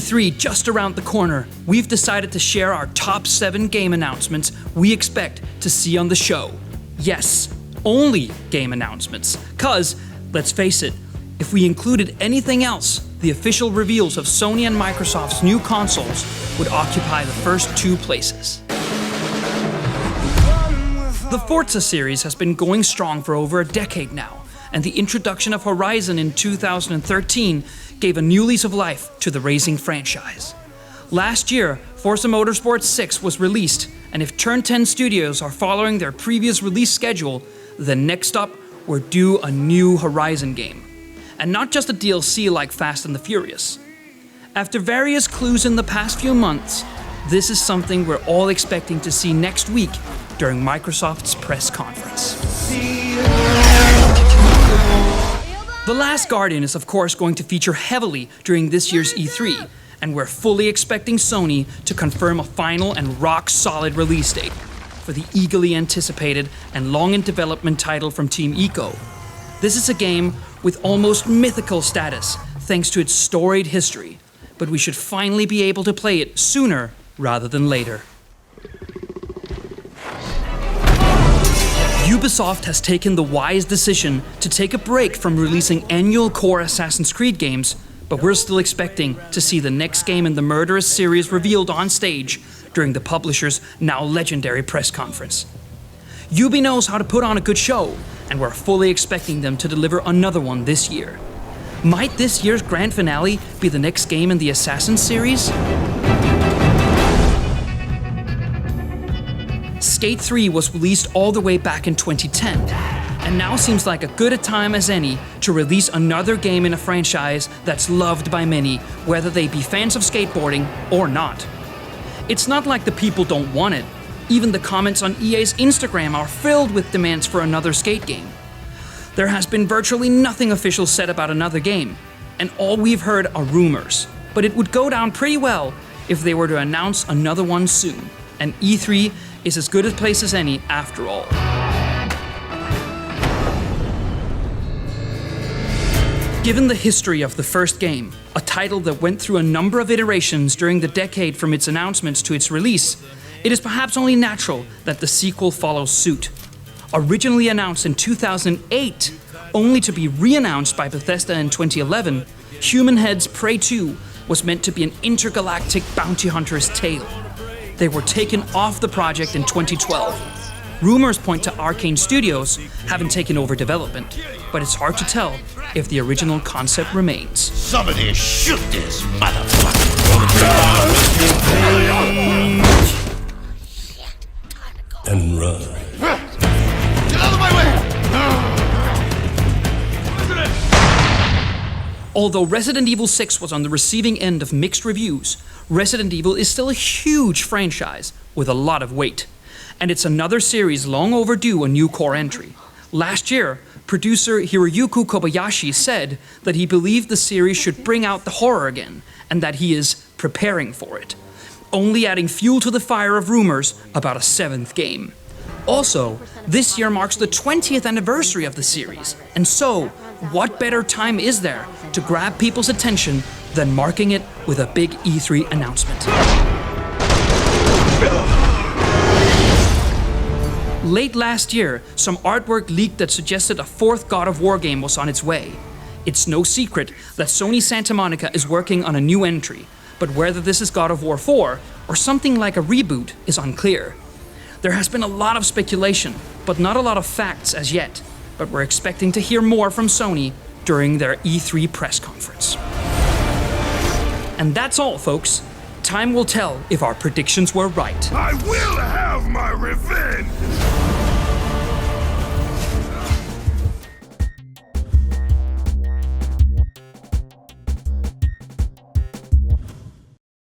E3 just around the corner, we've decided to share our top 7 game announcements we expect to see on the show. Yes, only game announcements. 'Cause, let's face it, if we included anything else, the official reveals of Sony and Microsoft's new consoles would occupy the first 2 places. The Forza series has been going strong for over a decade now, and the introduction of Horizon in 2013 gave a new lease of life to the racing franchise. Last year, Forza Motorsport 6 was released, and if Turn 10 Studios are following their previous release schedule, then next up, we're due a new Horizon game. And not just a DLC like Fast and the Furious. After various clues in the past few months, this is something we're all expecting to see next week during Microsoft's press conference. The Last Guardian is of course going to feature heavily during this year's E3, and we're fully expecting Sony to confirm a final and rock-solid release date for the eagerly anticipated and long in development title from Team Ico. This is a game with almost mythical status thanks to its storied history, but we should finally be able to play it sooner rather than later. Ubisoft has taken the wise decision to take a break from releasing annual core Assassin's Creed games, but we're still expecting to see the next game in the Murderous series revealed on stage during the publisher's now legendary press conference. Ubi knows how to put on a good show, and we're fully expecting them to deliver another one this year. Might this year's grand finale be the next game in the Assassin series? Skate 3 was released all the way back in 2010, and now seems like a good a time as any to release another game in a franchise that's loved by many, whether they be fans of skateboarding or not. It's not like the people don't want it. Even the comments on EA's Instagram are filled with demands for another skate game. There has been virtually nothing official said about another game, and all we've heard are rumors. But it would go down pretty well if they were to announce another one soon, and E3 is as good a place as any after all. Given the history of the first game, a title that went through a number of iterations during the decade from its announcements to its release, it is perhaps only natural that the sequel follows suit. Originally announced in 2008, only to be re-announced by Bethesda in 2011, Human Head's Prey 2 was meant to be an intergalactic bounty hunter's tale. They were taken off the project in 2012. Rumors point to Arcane Studios having taken over development, but it's hard to tell if the original concept remains. Somebody shoot this motherfucker! And run. Get out of my way! Although Resident Evil 6 was on the receiving end of mixed reviews, Resident Evil is still a huge franchise with a lot of weight. And it's another series long overdue a new core entry. Last year, producer Hiroyuki Kobayashi said that he believed the series should bring out the horror again, and that he is preparing for it, only adding fuel to the fire of rumors about a 7th game. Also, this year marks the 20th anniversary of the series, and so, what better time is there to grab people's attention than marking it with a big E3 announcement? Late last year, some artwork leaked that suggested a 4th God of War game was on its way. It's no secret that Sony Santa Monica is working on a new entry, but whether this is God of War 4 or something like a reboot is unclear. There has been a lot of speculation, but not a lot of facts as yet, but we're expecting to hear more from Sony during their E3 press conference. And that's all, folks. Time will tell if our predictions were right. I will have my revenge!